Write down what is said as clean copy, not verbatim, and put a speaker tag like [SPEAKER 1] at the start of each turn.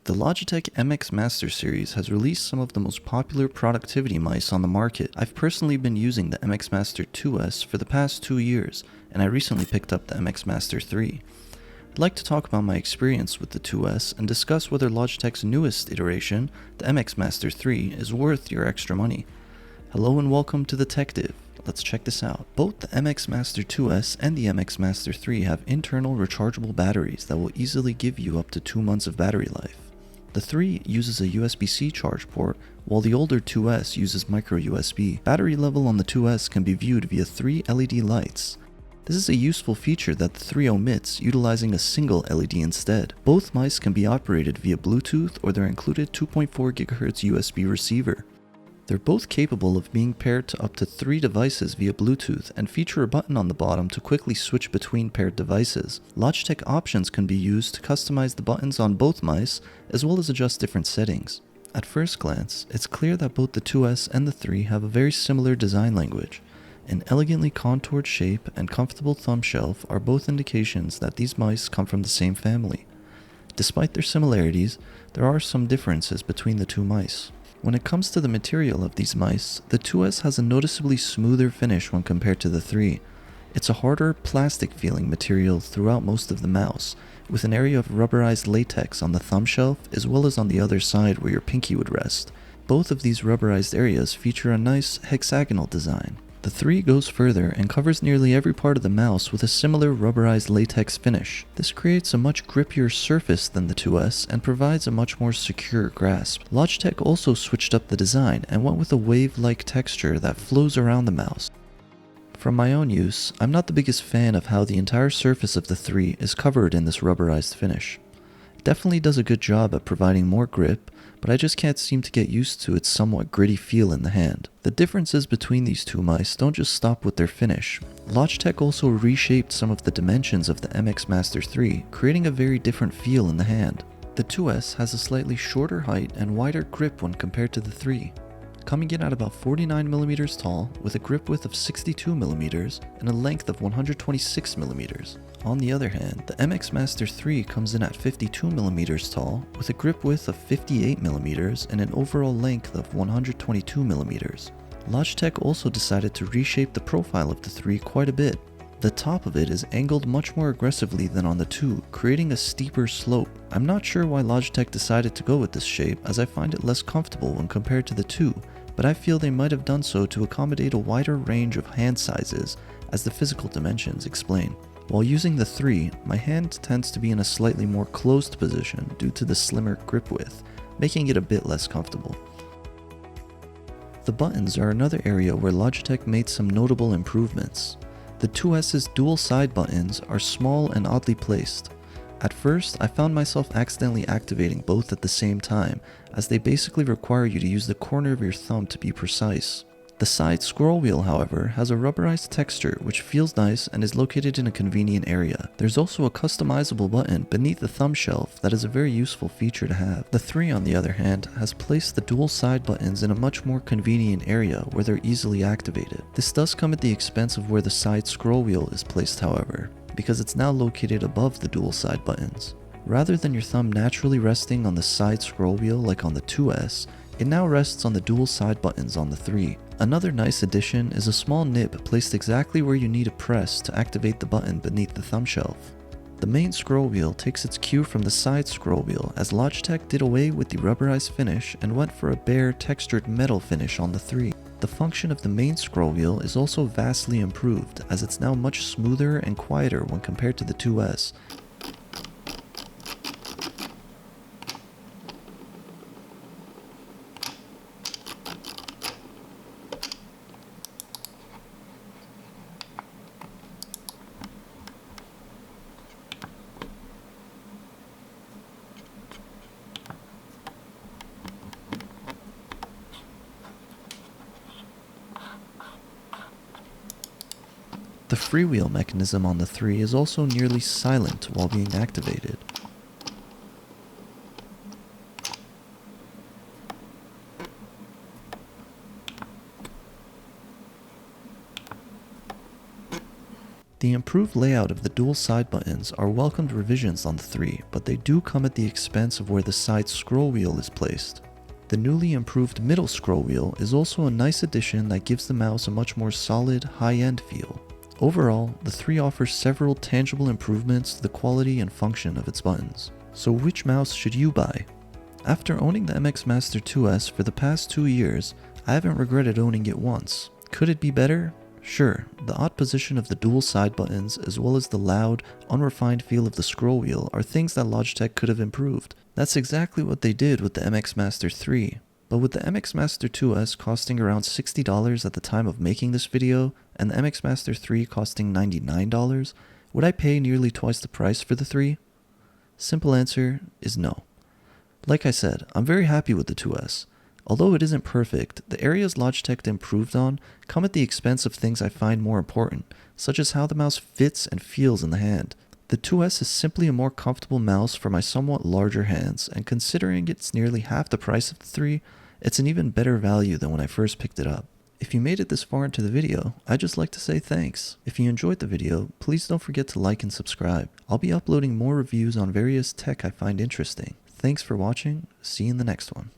[SPEAKER 1] The Logitech MX Master series has released some of the most popular productivity mice on the market. I've personally been using the MX Master 2S for the past 2 years, and I recently picked up the MX Master 3. I'd like to talk about my experience with the 2S and discuss whether Logitech's newest iteration, the MX Master 3, is worth your extra money. Hello and welcome to the Tech Div. Let's check this out. Both the MX Master 2S and the MX Master 3 have internal rechargeable batteries that will easily give you up to 2 months of battery life. The 3 uses a USB-C charge port, while the older 2S uses micro USB. Battery level on the 2S can be viewed via 3 LED lights. This is a useful feature that the 3 omits, utilizing a single LED instead. Both mice can be operated via Bluetooth or their included 2.4 GHz USB receiver. They're both capable of being paired to up to 3 devices via Bluetooth and feature a button on the bottom to quickly switch between paired devices. Logitech options can be used to customize the buttons on both mice, as well as adjust different settings. At first glance, it's clear that both the 2S and the 3 have a very similar design language. An elegantly contoured shape and comfortable thumb shelf are both indications that these mice come from the same family. Despite their similarities, there are some differences between the two mice. When it comes to the material of these mice, the 2S has a noticeably smoother finish when compared to the 3. It's a harder, plastic-feeling material throughout most of the mouse, with an area of rubberized latex on the thumb shelf as well as on the other side where your pinky would rest. Both of these rubberized areas feature a nice hexagonal design. The 3 goes further and covers nearly every part of the mouse with a similar rubberized latex finish. This creates a much grippier surface than the 2S and provides a much more secure grasp. Logitech also switched up the design and went with a wave-like texture that flows around the mouse. From my own use, I'm not the biggest fan of how the entire surface of the 3 is covered in this rubberized finish. It definitely does a good job at providing more grip, but I just can't seem to get used to its somewhat gritty feel in the hand. The differences between these two mice don't just stop with their finish. Logitech also reshaped some of the dimensions of the MX Master 3, creating a very different feel in the hand. The 2S has a slightly shorter height and wider grip when compared to the 3, coming in at about 49mm tall with a grip width of 62mm and a length of 126mm. On the other hand, the MX Master 3 comes in at 52mm tall with a grip width of 58mm and an overall length of 122mm. Logitech also decided to reshape the profile of the 3 quite a bit. The top of it is angled much more aggressively than on the 2, creating a steeper slope. I'm not sure why Logitech decided to go with this shape, as I find it less comfortable when compared to the 2, but I feel they might have done so to accommodate a wider range of hand sizes, as the physical dimensions explain. While using the 3, my hand tends to be in a slightly more closed position due to the slimmer grip width, making it a bit less comfortable. The buttons are another area where Logitech made some notable improvements. The 2S's dual side buttons are small and oddly placed. At first, I found myself accidentally activating both at the same time, as they basically require you to use the corner of your thumb to be precise. The side scroll wheel, however, has a rubberized texture which feels nice and is located in a convenient area. There's also a customizable button beneath the thumb shelf that is a very useful feature to have. The 3, on the other hand, has placed the dual side buttons in a much more convenient area where they're easily activated. This does come at the expense of where the side scroll wheel is placed, however, because it's now located above the dual side buttons. Rather than your thumb naturally resting on the side scroll wheel like on the 2S, it now rests on the dual side buttons on the 3. Another nice addition is a small nib placed exactly where you need to press to activate the button beneath the thumb shelf. The main scroll wheel takes its cue from the side scroll wheel, as Logitech did away with the rubberized finish and went for a bare textured metal finish on the 3. The function of the main scroll wheel is also vastly improved, as it's now much smoother and quieter when compared to the 2S. The freewheel mechanism on the 3 is also nearly silent while being activated. The improved layout of the dual side buttons are welcomed revisions on the 3, but they do come at the expense of where the side scroll wheel is placed. The newly improved middle scroll wheel is also a nice addition that gives the mouse a much more solid, high-end feel. Overall, the 3 offers several tangible improvements to the quality and function of its buttons. So which mouse should you buy? After owning the MX Master 2S for the past 2 years, I haven't regretted owning it once. Could it be better? Sure, the odd position of the dual side buttons as well as the loud, unrefined feel of the scroll wheel are things that Logitech could have improved. That's exactly what they did with the MX Master 3. But with the MX Master 2S costing around $60 at the time of making this video, and the MX Master 3 costing $99, would I pay nearly twice the price for the 3? Simple answer is no. Like I said, I'm very happy with the 2S. Although it isn't perfect, the areas Logitech improved on come at the expense of things I find more important, such as how the mouse fits and feels in the hand. The 2S is simply a more comfortable mouse for my somewhat larger hands, and considering it's nearly half the price of the 3, it's an even better value than when I first picked it up. If you made it this far into the video, I'd just like to say thanks. If you enjoyed the video, please don't forget to like and subscribe. I'll be uploading more reviews on various tech I find interesting. Thanks for watching, see you in the next one.